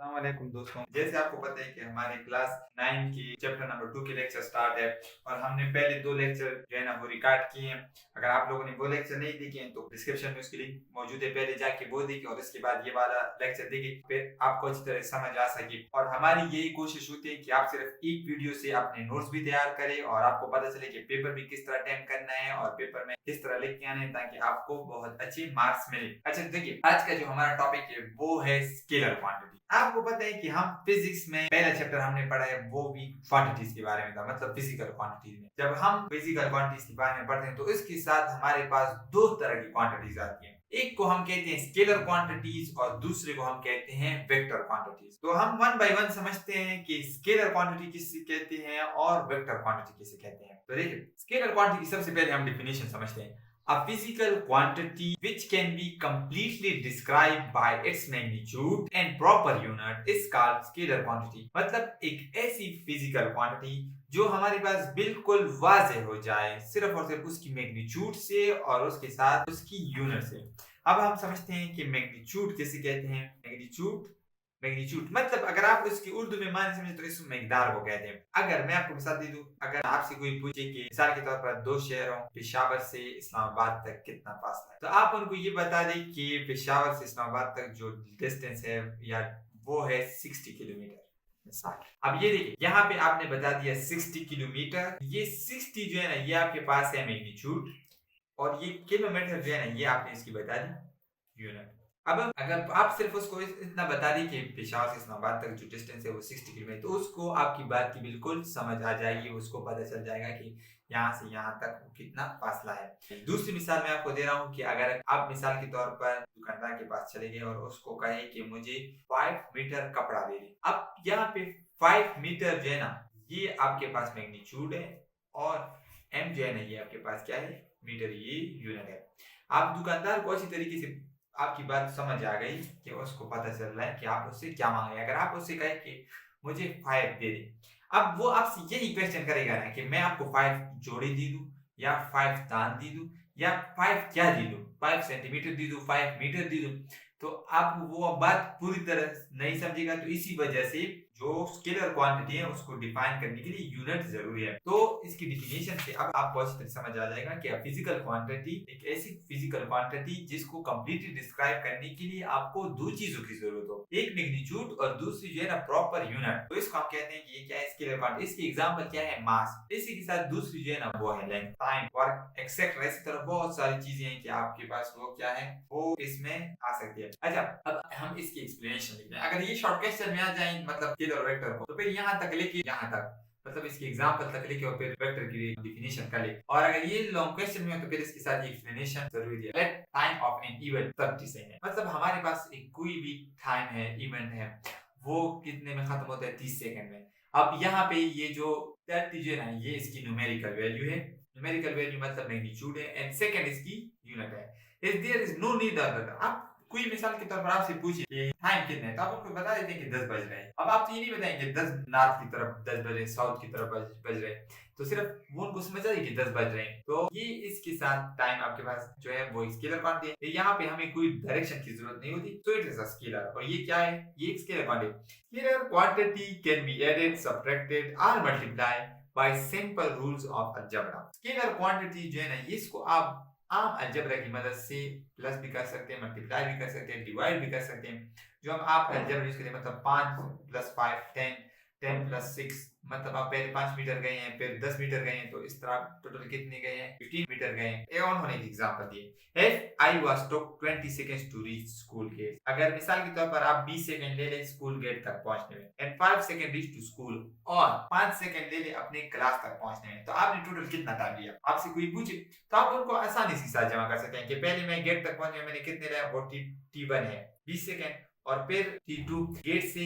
अस्सलामुअलैकुम दोस्तों। जैसे आपको पता है कि हमारे क्लास 9 की चैप्टर नंबर 2 के लेक्चर स्टार्ट है और हमने पहले 2 लेक्चर जो है ना वो रिकॉर्ड किए हैं। अगर आप लोगों ने वो लेक्चर नहीं देखे हैं तो डिस्क्रिप्शन में उसकी लिंक मौजूद है, पहले जाके वो देखें और इसके बाद ये वाला लेक्चर देखें, फिर आपको अच्छी तरह समझ आ सके। और हमारी यही कोशिश होती है कि आप सिर्फ एक वीडियो से अपने नोट्स भी तैयार करें और आपको पता चले कि पेपर भी किस तरह अटेम्प्ट करना है और पेपर में किस तरह लिख के आने हैं ताकि आपको बहुत अच्छे मार्क्स मिले। अच्छा देखिए, आज का जो हमारा टॉपिक है वो है स्केलर क्वांटिटी। आपको पता है कि हम फिजिक्स में पहला चैप्टर हमने पढ़ा है वो भी क्वांटिटीज के बारे में था, मतलब फिजिकल क्वांटिटीज में। जब हम फिजिकल क्वांटिटीज के बारे में पढ़ते हैं तो इसके साथ हमारे पास दो तरह की क्वांटिटीज आती हैं। एक को हम कहते हैं स्केलर क्वांटिटीज और दूसरे को हम कहते हैं वेक्टर क्वांटिटीज। तो हम वन बाय वन समझते हैं कि स्केलर क्वांटिटी किसे कहते हैं और वेक्टर क्वांटिटी किसे कहते हैं। तो देखिए, स्केलर क्वांटिटी की सबसे पहले हम डिफिनेशन समझते हैं। A physical quantity which can be completely described by its magnitude and proper unit is called scalar quantity। मतलब एक ऐसी फिजिकल क्वांटिटी जो हमारे पास बिल्कुल वाज़ेह हो जाए सिर्फ और सिर्फ उसकी मैग्नीट्यूड से और उसके साथ उसकी यूनिट से। अब हम समझते हैं कि मैग्नीट्यूड किसे कहते हैं। मैग्नीट्यूड मैग्नीट्यूड मतलब अगर आप इसकी उर्दू में मान समझे तो इस मिकदार को कहते हैं। अगर मैं आपको मिसाल दे दूं, अगर आपसे कोई पूछे कि मिसाल के तौर पर दो शहरों पेशावर से इस्लामाबाद तक कितना फासला है, तो आप उनको ये बता दें कि पेशावर से इस्लामाबाद तक जो डिस्टेंस है या वो है 60 किलोमीटर मिसाल। अब ये देखिए, यहाँ पे आपने बता दिया 60 किलोमीटर। ये 60 जो है ना ये आपके पास है मैग्नीट्यूड और ये किलोमीटर जो है ना ये आपने इसकी बता दी यूनिट। अब अगर आप सिर्फ उसको इतना बता दें कि पेशावर से इस्लामाबाद तक जो डिस्टेंस है वो 60 किलोमीटर, तो उसको आपकी बात की बिल्कुल समझ आ जाएगी, उसको पता चल जाएगा कि यहाँ से यहाँ तक कितना फासला है। दूसरी मिसाल मैं आपको दे रहा हूँ कि अगर आप मिसाल के तौर पर दुकानदार के पास चले गए और उसको कहे कि मुझे 5 मीटर कपड़ा दे दे। अब यहाँ पे 5 मीटर जो है ना ये आपके पास मैग्नीट्यूड है और एम जो है ना ये आपके पास क्या है, मीटर, ये यूनिट है। आप दुकानदार को अच्छी तरीके से आपकी बात समझ आ गई कि उसको पता चल रहा है कि आप उससे क्या मांग रहे हैं। अगर आप उससे कहें कि मुझे 5 दे दे, अब वो आपसे यही क्वेश्चन करेगा ना कि मैं आपको 5 जोड़ी दे दूं या 5 दान दे दूं या 5 क्या दे दूं, 5 सेंटीमीटर दे दूं, 5 मीटर दे दूं। तो आप वो बात पूरी तरह नहीं समझेगा। तो इसी वजह से जो स्केलर क्वांटिटी है उसको डिफाइन करने के लिए यूनिट जरूरी है। तो इसकी डिफिनेशन से अब आपको अच्छी तरह समझ आ जाएगा कि फिजिकल क्वांटिटी एक ऐसी फिजिकल क्वांटिटी जिसको कंप्लीटली डिस्क्राइब करने के लिए आपको दो चीजों की जरूरत हो, एक मैग्नीट्यूड और दूसरी जो है ना प्रॉपर यूनिट। तो इसको हम कहते हैं कि ये क्या है, स्केलर क्वांटिटी। इसकी एग्जांपल क्या है, मास। इसी के साथ दूसरी जो है ना वो है लेंथ, टाइम, वर्क, एक्सेट्रा। इसी तरह बहुत सारी चीजें हैं कि आपके पास वो क्या है, वो इसमें आ सकती है। अच्छा, अब हम इसकी एक्सप्लेनेशन लिखते हैं। अगर ये शॉर्ट क्वेश्चन में आ जाए मतलब स्केलर और वेक्टर को, तो फिर यहाँ तक लेके यहाँ तक मतलब इसकी एग्जांपल तक लेके और फिर वेक्टर की डिफिनेशन कर ले। और अगर ये लॉन्ग क्वेश्चन में हो तो फिर इसके साथ ये एक्सप्लेनेशन जरूरी है। Let time of an event 30 second. मतलब हमारे पास एक कोई भी टाइम है, इवेंट है, वो कितने में खत्म होता है, 30 सेकंड में। अब यहाँ पे ये जो 30 जो है ना ये इसकी न्यूमेरिकल वैल्यू है। न्यूमेरिकल वैल्यू मतलब मैग्नीट्यूड है एंड सेकंड इसकी यूनिट है। If there is no need of, आप कोई मिसाल के तौर पर आपसे पूछे कि टाइम कितने हैं, तो आप उनको बता देते हैं कि 10 बज रहे हैं। अब आप तो ये नहीं बताएंगे 10 नॉर्थ की तरफ 10 बज रहे हैं, साउथ की तरफ बज रहे हैं। तो सिर्फ वो उनको समझ आए कि 10 बज रहे हैं। तो ये इसके साथ टाइम आपके पास जो है वो स्केलर क्वांटिटी है। यहाँ पे हमें कोई डायरेक्शन की जरूरत नहीं होती, तो इट इज अ स्केलर। और ये क्या है, ये एक scalar quantity. Scalar quantity can be added, subtracted और multiplied by simple rules of algebra. Scalar quantity जो है ना इसको आप आम अलजेब्रा की मदद से प्लस भी कर सकते हैं, मल्टीप्लाई भी कर सकते हैं, डिवाइड भी कर सकते हैं। जो हम आप अलजेब्रा यूज करते हैं, मतलब 5 + 5 10, 10 + 6, मतलब आप पहले 5 मीटर गए हैं फिर 10 मीटर गए हैं, तो इस तरह टोटल कितने गए हैं, 15 मीटर गए हैं। ये ऑन होने की एग्जांपल दिए। If I was took 20 seconds to reach school gate. अगर मिसाल के तौर पर आप 20 सेकंड ले लें स्कूल गेट तक पहुंचने में and 5 second reach to school, और 5 सेकंड ले लें अपने क्लास तक पहुंचने में, तो आपने टोटल कितना टाइम लिया। आपसे कोई पूछे तो आप उनको आसानी से साथ जमा कर सकते हैं कि पहले मैं गेट तक पहुंचने में मैंने कितने लिया, वो T1 है 20 सेकंड, और फिर T2 गेट से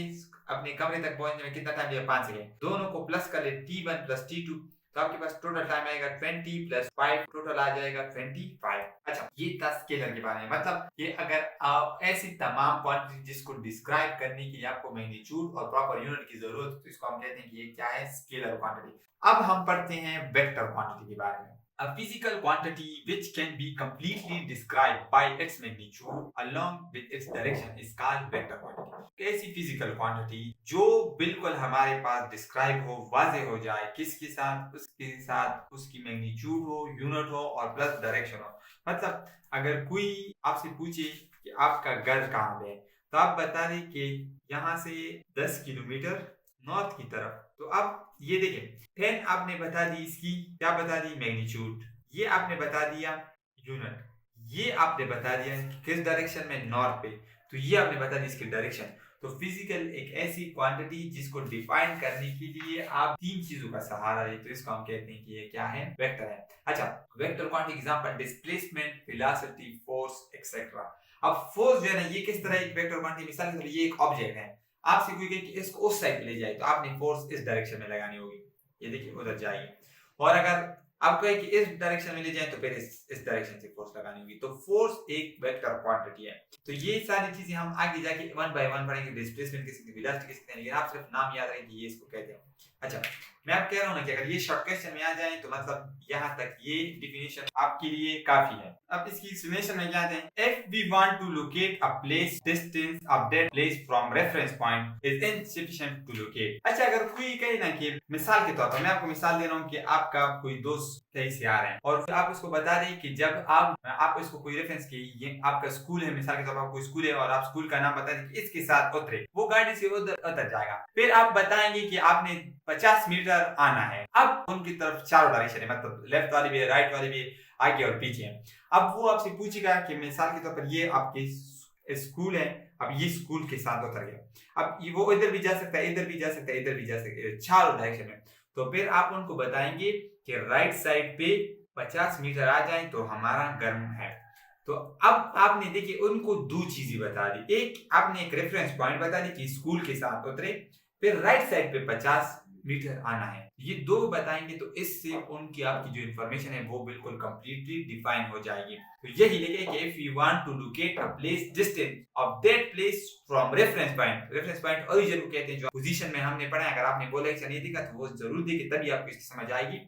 अपने कमरे तक पहुंचने में कितना टाइम लिया, 5 सेकंड। दोनों को प्लस कर ले, T1 + T2, तो आपके पास टोटल टाइम आएगा 20 + 5, टोटल आ जाएगा 25। अच्छा, ये था स्केलर के बारे में। मतलब ये अगर आप ऐसी तमाम क्वांटिटी जिसको डिस्क्राइब करने के लिए आपको मैग्नीट्यूड और प्रॉपर यूनिट की जरूरत है, तो इसको हम कहते हैं कि ये क्या है, स्केलर क्वांटिटी। अब हम पढ़ते हैं वेक्टर क्वांटिटी के बारे में। A physical quantity which can be completely described by its magnitude along with its direction is called vector quantity. ऐसी physical quantity जो बिल्कुल हमारे पास describe हो, वाजे हो जाए, किसके साथ, उसके साथ उसकी magnitude हो, unit हो और plus direction हो. मतलब अगर कोई आपसे पूछे कि आपका घर कहाँ पे है, तो आप बता दें कि यहाँ से 10 किलोमीटर नॉर्थ की तरफ. तो आप ये देखें, 10 आपने बता दी, इसकी क्या बता दी, मैग्नीट्यूड. ये आपने बता दिया यूनिट. ये आपने बता दिया कि किस डायरेक्शन में, नॉर्थ पे. तो ये आपने बता दी इसकी डायरेक्शन. तो फिजिकल एक ऐसी क्वांटिटी जिसको डिफाइन करने के लिए आप तीन चीजों का सहारा लेते, तो इसको हम कहते हैं कि ये क्या है, वेक्टर है. अच्छा, vector quantity example displacement, velocity, force etcetera. अब फोर्स जो है ना, ये किस तरह एक वेक्टर क्वांटिटी, मिसाल के तौर ये एक ऑब्जेक्ट है, आपसे कोई कहे कि इसको उस साइड ले जाए, तो आपने फोर्स इस डायरेक्शन में लगानी होगी. ये देखिए उधर जाएगी. और अगर आप कहे कि इस डायरेक्शन में ले जाए, तो फिर इस डायरेक्शन से फोर्स लगानी होगी. तो फोर्स एक वेक्टर क्वांटिटी है. तो ये सारी चीजें हम आगे जाके वन बाय वन पढ़ेंगे. डिस्प्लेसमेंट किसकी, वेलोसिटी किसकी, लेकिन आप सिर्फ नाम याद रखें कि ये इसको कहते हैं. अच्छा, मैं आप कह रहा हूं ना कि अगर ये शॉर्ट क्वेश्चन में आ जाए तो मतलब यहाँ तक ये डिफिनेशन आपके लिए काफी है. अब इसकी एक्सप्लेनेशन में जाते हैं. If we want to locate a place, distance of that place from reference point is insufficient to locate. अच्छा, अगर कोई कहे ना कि मिसाल के तौर पर, मैं आपको मिसाल दे रहा हूँ कि आपका कोई दोस्त कहीं से आ रहे हैं और फिर आप उसको बता दें कि जब आप इसको कोई रेफरेंस की, ये आपका स्कूल है, मिसाल के तौर पर कोई स्कूल है और आप स्कूल का नाम बता दें कि इसके साथ उतरे, वो गाड़ी से उतर जाएगा. फिर आप बताएंगे कि आपने 50 मीटर आना है. अब उनकी तरफ चारों डायरेक्शन है, मतलब लेफ्ट वाली भी है, राइट वाली भी है, आगे और पीछे है. अब वो आपसे पूछेगा कि मिसाल के तौर पर ये आपके स्कूल है, अब ये स्कूल के साथ उतर गया. अब वो इधर भी जा सकता है, इधर भी जा सकता है, इधर भी जा सकता है, चारों डायरेक्शन में. तो फिर आप उनको बताएंगे कि राइट साइड पे 50 मीटर आ जाए तो हमारा गर्म है. तो अब आपने देखिए उनको दो चीजें बता दी. एक आपने एक रेफरेंस पॉइंट बता दी कि स्कूल के साथ उतरे, फिर राइट साइड पे 50 मीटर आना है. ये दो बताएंगे तो इससे उनकी आपकी जो इंफॉर्मेशन है वो बिल्कुल कंप्लीटली डिफाइन हो जाएगी. तो यही लिखे कि if you want to locate a place, distance of that place from reference point. Reference point origin को कहते हैं, जो पोजीशन में हमने पढ़ा है. अगर आपने बोला एक नहीं देखा तो वो जरूर देखें, तभी आपको इसकी समझ आएगी.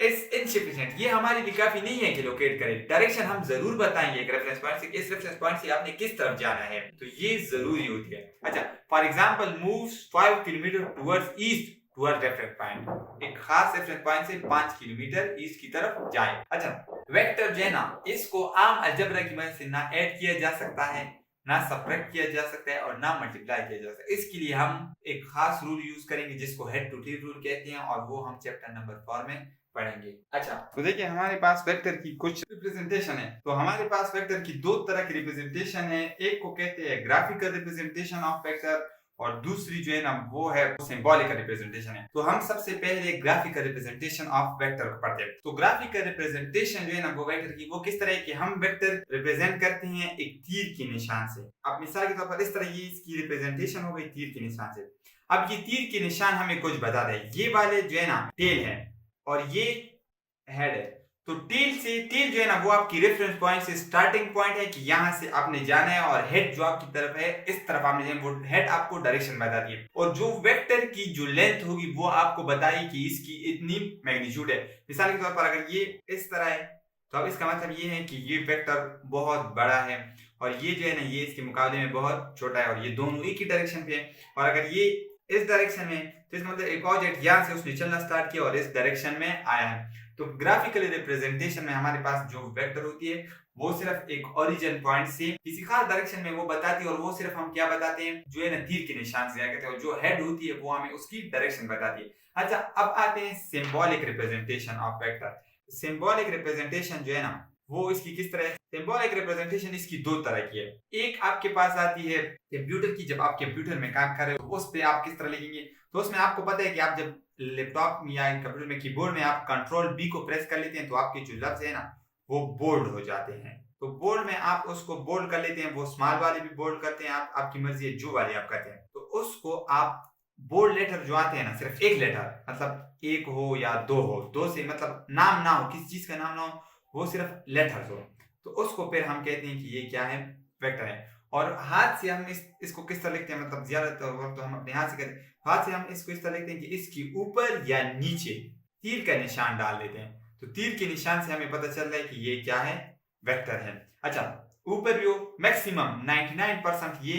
इज इनसफिशिएंट, ये हमारे लिए काफी नहीं है कि लोकेट करें. डायरेक्शन हम जरूर बताएंगे एक रेफरेंस पॉइंट से, इस रेफरेंस पॉइंट से आपने किस तरफ जाना है, तो ये जरूरी होती है. अच्छा, for example moves 5 kilometre towards east toward reference point. एक खास रेफरेंस पॉइंट से 5 किलोमीटर ईस्ट की तरफ जाए. अच्छा, वेक्टर जो है ना, इसको आम अलजेब्रा की मदद से ना ऐड किया जा सकता है, ना सब्ट्रैक्ट किया जा सकता है और ना मल्टीप्लाई किया जा सकता है. इसके लिए हम एक खास रूल यूज करेंगे जिसको हेड टू टेल रूल कहते हैं, और वो हम चैप्टर नंबर 4 में पढ़ेंगे. अच्छा, तो देखिए हमारे पास वेक्टर की कुछ रिप्रेजेंटेशन है. तो हमारे पास वेक्टर की दो तरह की रिप्रेजेंटेशन है. एक को कहते हैं ग्राफिकल रिप्रेजेंटेशन ऑफ वेक्टर, और दूसरी जो है ना वो है सिंबॉलिकल रिप्रेजेंटेशन है. तो हम सबसे पहले ग्राफिकल रिप्रेजेंटेशन ऑफ वेक्टर को पढ़ते हैं. तो ग्राफिकल रिप्रेजेंटेशन जो है ना वो वेक्टर की, वो किस तरह है कि हम वेक्टर रिप्रेजेंट करते हैं एक तीर के निशान से. अब मिसाल के तौर पर इस तरह ये इसकी रिप्रेजेंटेशन हो गई तीर के निशान से. अब ये तीर के निशान हमें कुछ बता दे. ये वाले जो है ना टेल है और ये हेड है. तो टेल जो है ना वो आपकी रेफरेंस पॉइंट से स्टार्टिंग पॉइंट है कि यहां से आपने जाना है, और हेड जो आपकी तरफ है इस तरफ आपने जाना है. वो हेड आपको डायरेक्शन बताती है, और जो वेक्टर की जो लेंथ होगी वो आपको बताएगी कि इसकी इतनी मैग्नीट्यूड है. मिसाल के तौर पर अगर ये इस तरह है तो अब इसका मतलब ये है कि ये वेक्टर बहुत बड़ा है, और ये जो है ना ये इसके मुकाबले में बहुत छोटा है, और ये दोनों एक ही डायरेक्शन पे है. और अगर ये इस डायरेक्शन में, तो इसका मतलब एक ऑब्जेक्ट यहां से उसने चलना स्टार्ट किया और इस डायरेक्शन में आया है. तो ग्राफिकल रिप्रेजेंटेशन में हमारे पास जो वेक्टर होती है वो सिर्फ एक ओरिजिन पॉइंट से किसी खास डायरेक्शन में वो बताती है, और वो सिर्फ हम क्या बताते हैं, जो है ना तीर के निशान से कहते हैं, और जो हेड होती है वो हमें उसकी डायरेक्शन बताती है. अच्छा, अब आते हैं symbolic representation of vector. Symbolic representation जो है ना वो इसकी किस तरह है. सिंबॉलिक रिप्रेजेंटेशन इसकी दो तरह की है. एक आपके पास आती है कंप्यूटर की. जब आप कंप्यूटर में काम कर रहे हो उस पे आप किस तरह लिखेंगे, तो उसमें आपको पता है कि आप जब लैपटॉप या कंप्यूटर में कीबोर्ड में आप कंट्रोल बी को प्रेस कर लेते हैं तो आपके जो लफ्ज है ना वो बोल्ड हो जाते हैं. तो बोल्ड में आप उसको बोल्ड कर लेते हैं. वो स्मॉल वाले भी बोल्ड करते हैं, आप आपकी मर्जी है जो वाले आप करते हैं. तो उसको आप बोल्ड लेटर जो आते हैं ना, सिर्फ एक लेटर, मतलब एक हो या दो हो, दो से मतलब नाम ना हो, किसी चीज का नाम ना हो, वो सिर्फ लेटर्स हो, तो उसको फिर हम कहते हैं कि ये क्या है, वेक्टर है. और हाथ से हम इसको किस तरह लिखते हैं, मतलब ज्यादातर वक्त तो हम अपने हाथ से करते हैं. हाथ से हम इसको इस तरह लिखते हैं कि इसके ऊपर या नीचे तीर का निशान डाल देते हैं. तो तीर के निशान से हमें पता चल रहा है कि ये क्या है, वेक्टर है। अच्छा, ऊपर व्यू मैक्सिमम 99% ये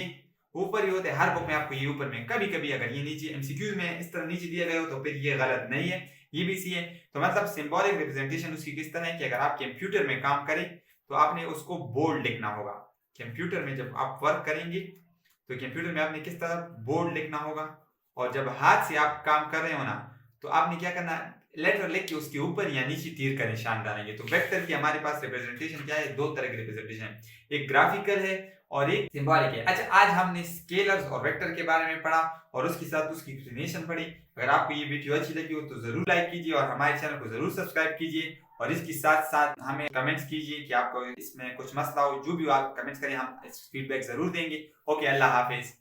ऊपर ही होते हैं, हर बुक में आपको ये ऊपर में, कभी कभी अगर ये नीचे एमसीक्यूज में इस तरह नीचे दिया गया हो तो फिर ये गलत नहीं है, ये भी सी है। तो मतलब सिंबॉलिक रिप्रेजेंटेशन उसकी किस तरह है कि अगर आप कंप्यूटर में काम करें तो आपने उसको बोल्ड लिखना होगा। कंप्यूटर में जब आप वर्क करेंगे तो कंप्यूटर में आपने किस तरह बोल्ड लिखना होगा, और जब हाथ से आप काम कर रहे हो ना तो आपने क्या करना, लेटर लिख के उसके ऊपर या नीचे तीर का निशान डालेंगे। तो वेक्टर की हमारे पास रिप्रेजेंटेशन क्या है, दो तरह की रिप्रेजेंटेशन है, एक ग्राफिकल है और एक सिंबॉलिक है। अच्छा, आज हमने स्केलर्स और वेक्टर के बारे में पढ़ा और उसके साथ उसकी एक्सप्लेनेशन पढ़ी। अगर आपको ये वीडियो अच्छी लगी हो तो जरूर लाइक कीजिए और हमारे चैनल को जरूर सब्सक्राइब कीजिए, और इसके साथ साथ हमें कमेंट्स कीजिए कि आपको इसमें कुछ मसला हो, जो भी आप कमेंट्स करें हम फीडबैक जरूर देंगे। ओके, अल्लाह हाफिज।